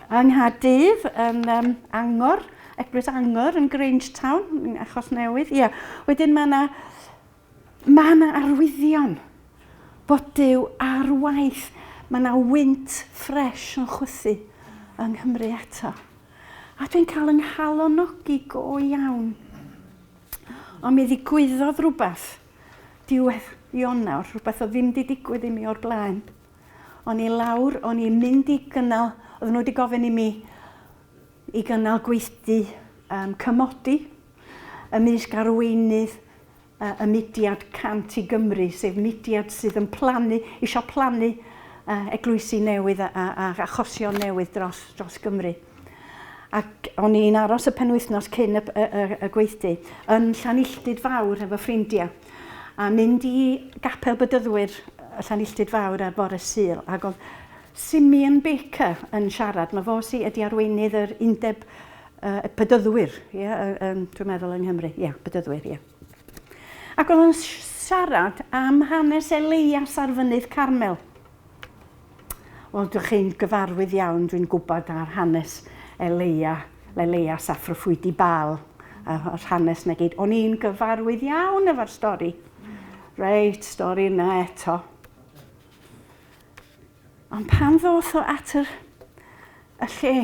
Yng Nghaerdydd, yn Angor, Eglwys Angor yn Grangetown, achos newydd. Ia. Wedyn mae yna arwyddion bod Duw ar waith. Mae yna wynt ffres yn chwythu yng Nghymru eto. A dwi'n cael yng nghalonogi go iawn. Ond mi ddigwyddodd rhywbeth diwedd Ionawr, rhywbeth o ddim wedi digwydd I mi o'r blaen. O'n I lawr, o'n i'n mynd I gynnal, oedden nhw wedi gofyn I mi I gynnal gweithdy cymodi, ymysg arweinydd y mudiad cant I Gymru, sef mudiad sydd yn plannu, isio plannu eglwysi newydd a achosion newydd dros Gymru. Ac o'n i'n aros y penwythnos cyn y gweithdy yn Llanilltyd Fawr efo ffrindiau a mynd I gapel bydyddwyr y Llanilltyd Fawr ar bore Sul. Ac oedd Simeon Baker yn siarad, mae fo sy ydi arweinydd yr undeb bydyddwyr, dwi'n meddwl yng Nghymru, bydyddwyr, Ac oedd yn siarad am hanes Elias ar fynydd Carmel. Wel, dych chi'n gyfarwydd iawn, dwi'n gwybod ar hanes Elias a phroffwydi Baal, a'r hanes na gyd. O'n i'n gyfarwydd iawn efo'r stori. Reit, stori yna eto. Ond pan ddoth o at y lle,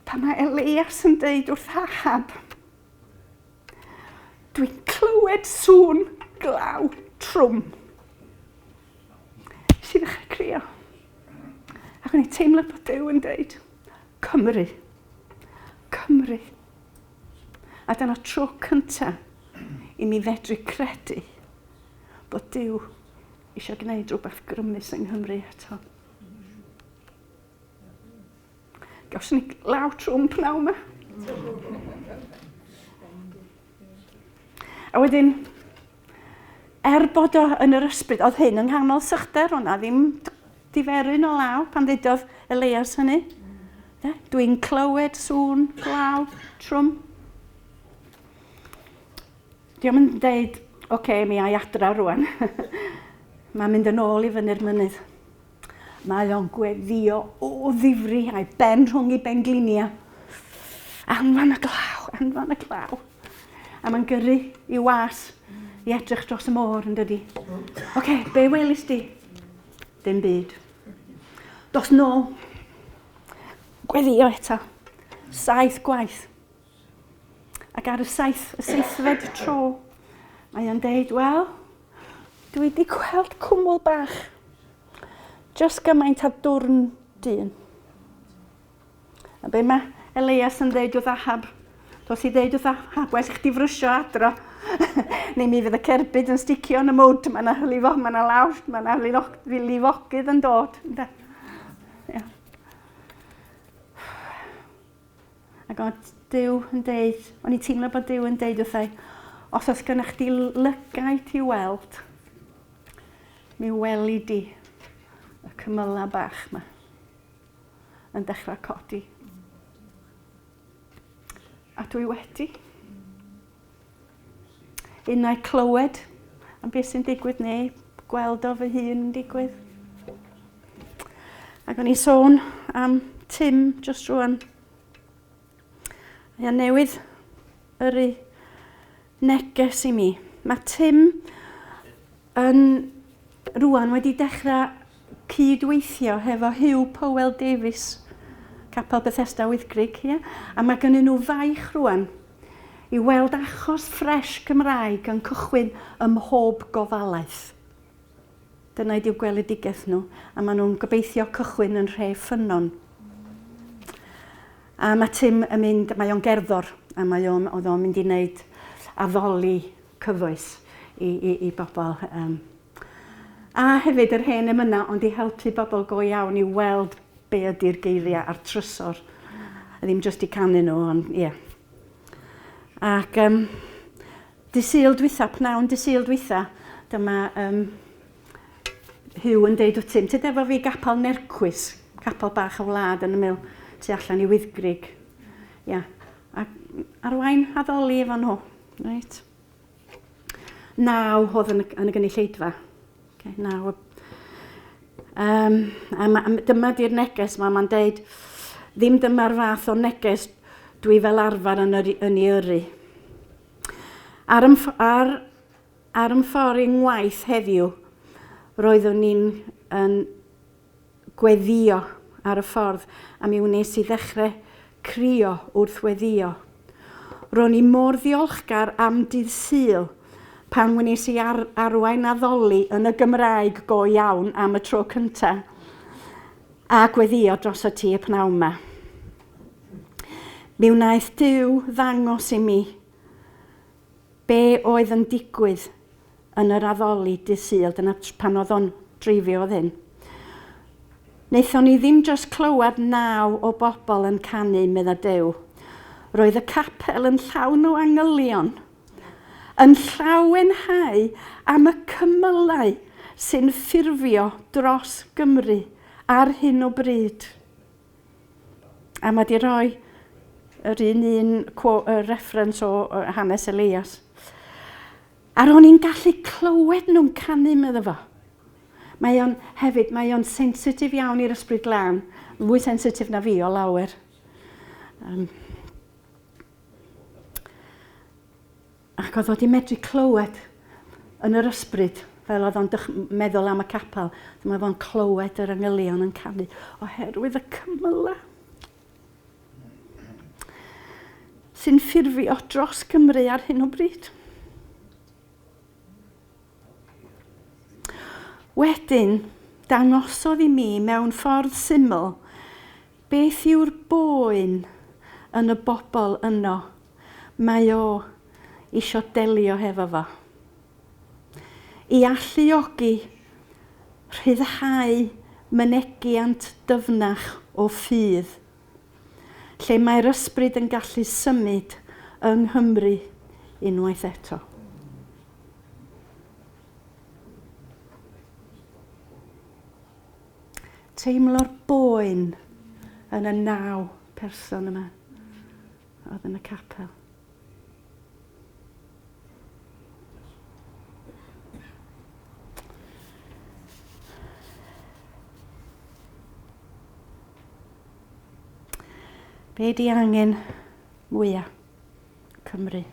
pan mae Elias yn deud wrth Ahab, dwi'n clywed sŵn glaw trwm. Nes I ddechrau crio. Ac o'n I teimlo bod Duw yn deud, Cymru, Cymru. A dyna tro cyntaf I mi fedru credu bod Duw eisiau gwneud rhywbeth grymus yng Nghymru eto. Gawson ni law trwm pnaw yma. A wedyn, bod o yn yr ysbryd, oedd hyn yng nghanol sychder, o'na ddim diferyn o law pan ddedodd Elias hynny. Dwi'n clywed sŵn, glaw, trwm. Diolch yn deud, oce, mi ai adra rwan. Mae'n mynd yn ôl I fyny'r mynydd. Mae o'n gweddio o ddifri a'i ben rhwng I benglinia. Anfan y glaw, anfan y glaw. A mae'n gyrru I was I edrych dros y môr yn dydi. Oce, be welis di? Dim byd. Dos nôl. Gweddio eto. 7 gwaith. Ac ar y 7fed tro, mae o'n deud, wel, dwi wedi gweld cwmwl bach. Just gymaint a dwrn dyn. A be mae Elias yn dweud wrth Ahab? Dos i dweud wrth Ahab, well i chdi frysio adro. Neu mi fydd y cerbyd yn sticio yn y mwd, mae yna lawst, mae yna lifogydd yn dod. Yeah. Ac oedd Duw yn dweud, o'n i teimlo bod Duw yn dweud wrthai, os oes gynnach chdi lygaid i weld, mi weli di y cymyla bach yma yn dechrau codi. A dwi wedi. Unai clywed am beth sy'n digwydd neu gweld o fy hun yn digwydd. Ac o'n i sôn am Tim just rwan. Ia newydd yrru neges i mi. Mae Tim yn rwan wedi dechrau cydweithio hefo Hugh Powell Davies, Capel Bethesda Wyddgrug, a mae gennyn nhw faich rwan i weld achos ffres Cymraeg yn cychwyn ym mhob gofalaeth. Dyna ydyw gweledigaeth nhw, a maen nhw'n gobeithio cychwyn yn Rhe Ffynnon. A mae Tim yn mynd, mae o'n gerddor, a oedd o'n mynd i wneud addoli cyfoes i bobl. A hefyd yr hen emyna, ond i helpu bobl go iawn i weld be ydy'r geiriau a'r trysor. Ddim jyst i canu nhw, ond ie. Ac dysil dwytha, pnawn dysil dwytha, dyma Hugh yn deud wrth Tim, tyd efo fi gapel nercwys, capel bach o wlad yn y mil, tu allan i Wyddgrug. Ia. Ac arwain addoli efo nhw. Right. 9 oedd yn y gynulleidfa. Okay, 9. Dyma di'r neges yma, mae'n deud, ddim dyma'r fath o neges dwi fel arfer yn ei yrru. Ar ymffordd i'n ngwaith heddiw, roeddwn ni'n gweddio ar y ffordd a mi wnes i ddechrau crio wrth weddio. Ro'n i mor ddiolchgar am dydd Sul pan wnes i arwain addoli yn y Gymraeg go iawn am y tro cyntaf a gweddio dros y tŷ y pnawn yma. Mi wnaeth Duw ddangos i mi be oedd yn digwydd yn yr addoli dydd Sul, dyna pan oedd o'n dreifio oedd hyn. Wnaethon ni ddim jyst clywed 9 o bobl yn canu, medda Duw. Roedd y capel yn llawn o angylion, yn llawenhau am y cymylau sy'n ffurfio dros Gymru ar hyn o bryd. A mae di roi yr un reference o hanes Elias. A ro'n i'n gallu clywed nhw'n canu, medda fo. Mae o'n sensitif iawn i'r ysbryd glân, fwy sensitif na fi o lawer. Ac oedd wedi medru clywed yn yr ysbryd, fel oedd o'n meddwl am y capel, mae o'n clywed yr angylion yn canu, oherwydd y cymylau sy'n ffurfio dros Gymru ar hyn o bryd. Wedyn, dangosodd i mi mewn ffordd syml beth yw'r boen yn y bobl yno mae o isio delio hefo fo. I alluogi rhyddhau mynegiant dyfnach o ffydd, lle mae'r ysbryd yn gallu symud yng Nghymru unwaith eto. Teimlo'r boen yn y 9 person yma oedd yn y capel. Be di angen mwyaf Cymru?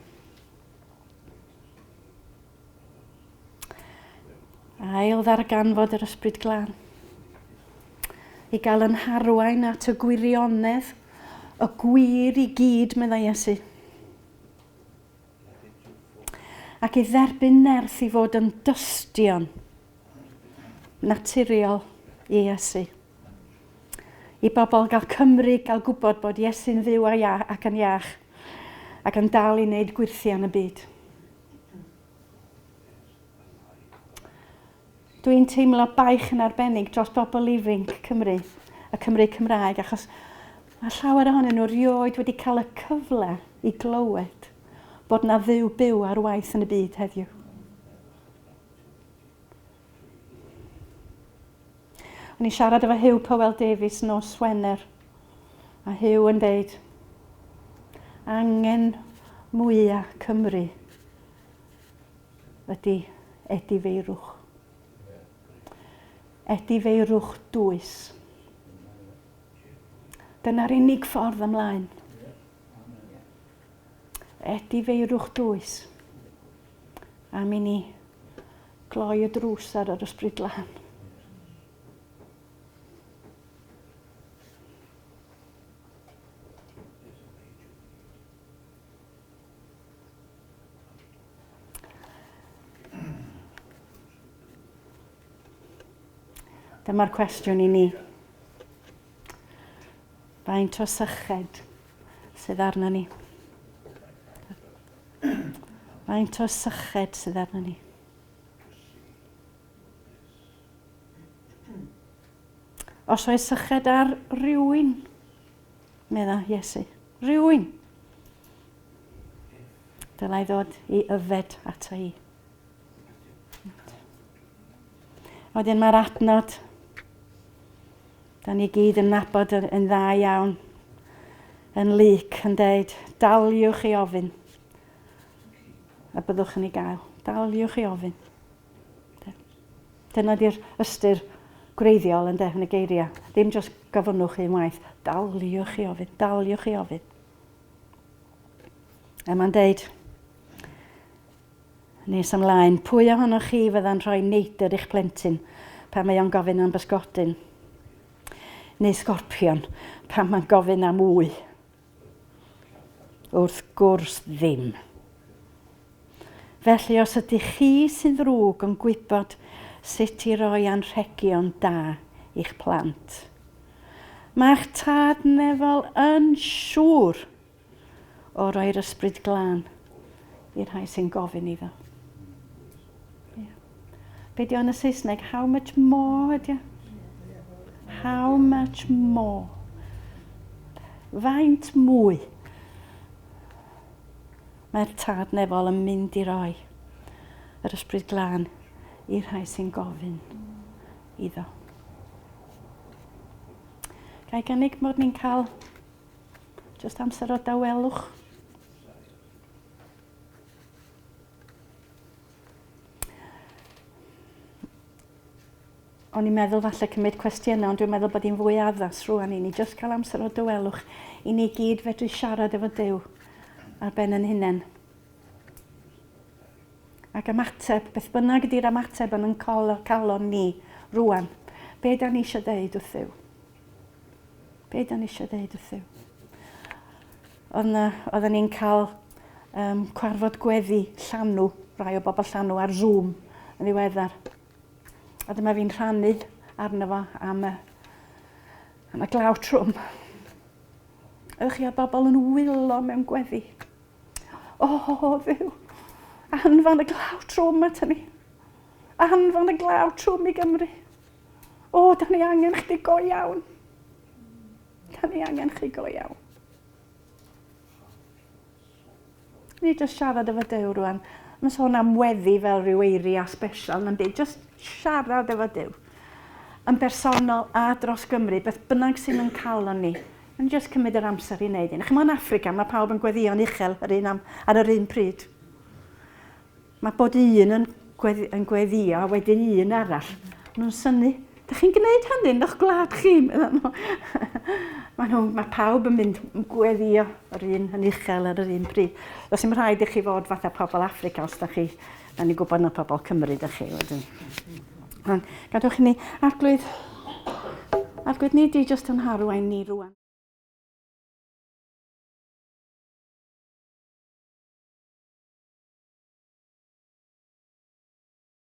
Ail ddarganfod yr ysbryd glân. I gael yn harwain at y gwirionedd, y gwir i gyd, medda Iesu. Ac i dderbyn nerth i fod yn dystion, naturiol i Iesu. I bobl gael Cymru, gael gwybod bod Iesu'n fyw ac yn iach, ac yn dal i wneud gwirthio yn y byd. Dwi'n teimlo baich yn arbennig dros bobl ifanc Cymru, y Cymru Cymraeg, achos mae llawer ohonyn nhw rioed wedi cael y cyfle i glywed bod na dduw byw ar waith yn y byd heddiw. O'n i'n siarad efo Huw Powell Davies nos Wener, a Huw yn deud, angen mwyaf Cymru ydy edifeirwch. Edifeirwch dwys. Dyna'r unig ffordd ymlaen. Edifeirwch dwys. A mi ni gloi y drws ar yr ysbryd glân. Dyma'r cwestiwn i ni. Faint o syched sydd arna ni? Faint o syched sydd arna ni? Os oes syched ar rhywun, medda Iesu, rhywun, dylai ddod i yfed ata i. Wedyn mae'r adnod, da ni gyd yn nabod yn dda iawn, yn lyc yn deud, daliwch i ofyn, a byddwch yn ei gael. Daliwch i ofyn. Dyna di'r ystyr gwreiddiol yn yn y geiriau. Ddim jyst gofynnwch unwaith, daliwch i ofyn, daliwch i ofyn. A mae'n deud, nes ymlaen, pwy ohonoch chi fydda'n rhoi neidr i'ch plentyn pan mae o'n gofyn am bysgodyn? Neu sgorpion pan mae'n gofyn am wy? Wrth gwrs ddim. Felly os ydych chi sy'n ddrwg yn gwybod sut i roi anrhegion da i'ch plant, mae'ch tad nefol yn siŵr o roi'r ysbryd glân i'r rhai sy'n gofyn iddo. Be di o'n y Saesneg? How much more ydi? How much more? Faint mwy? Mae'r tad nefol yn mynd i roi yr ysbryd glân i'r rhai sy'n gofyn iddo. Gai gynnig mod ni'n cael just amser o dawelwch? O'n i'n meddwl falle cymryd cwestiynau, ond dwi'n meddwl bod hi'n fwy addas rwan i ni. Just cael amser o dywelwch i ni gyd fedru siarad efo Duw ar ben yn hunain. Ac ymateb, beth bynnag ydy'r ymateb yn calon ni rwan. Be da ni eisiau deud wrth Duw? Be da ni eisiau deud wrth Duw? Oedden ni'n cael cwarfod gweddi llanw, rai o bobl llanw ar Zoom yn ddiweddar. A dyma fi'n rhannu arno fo am y glaw trwm. Ydych chi a bobl yn wylo mewn gweddi. O, Dduw, anfon y glaw trwm at ni. Anfon y glaw trwm i Gymru. O, da ni angen chdi go iawn. Da ni angen chi go iawn. Ni jyst siarad efo Duw rwan. Mae'n sôn am weddi fel rhyw eiria special yn byd. Just siarad efo Duw. Yn bersonol a dros Gymru, beth bynnag sy'n yn calon ni. Yn just cymryd yr amser i wneud un. Chymod yn Affrica, mae pawb yn gweddio'n uchel ar yr un pryd. Mae bod un yn gweddio a wedyn un arall. Nhw'n synnu. Da chi'n gwneud hynny yn eich gwlad chi? Mae pawb yn mynd yn gweddio yr un yn uchel ar yr un pryd. Does ddim rhaid i chi fod fatha pobl Affrica os da chi. Da ni gwybod na pobl Cymru da chi. Gadwch ni arglwydd ni di jyst yn harwain ni rwan.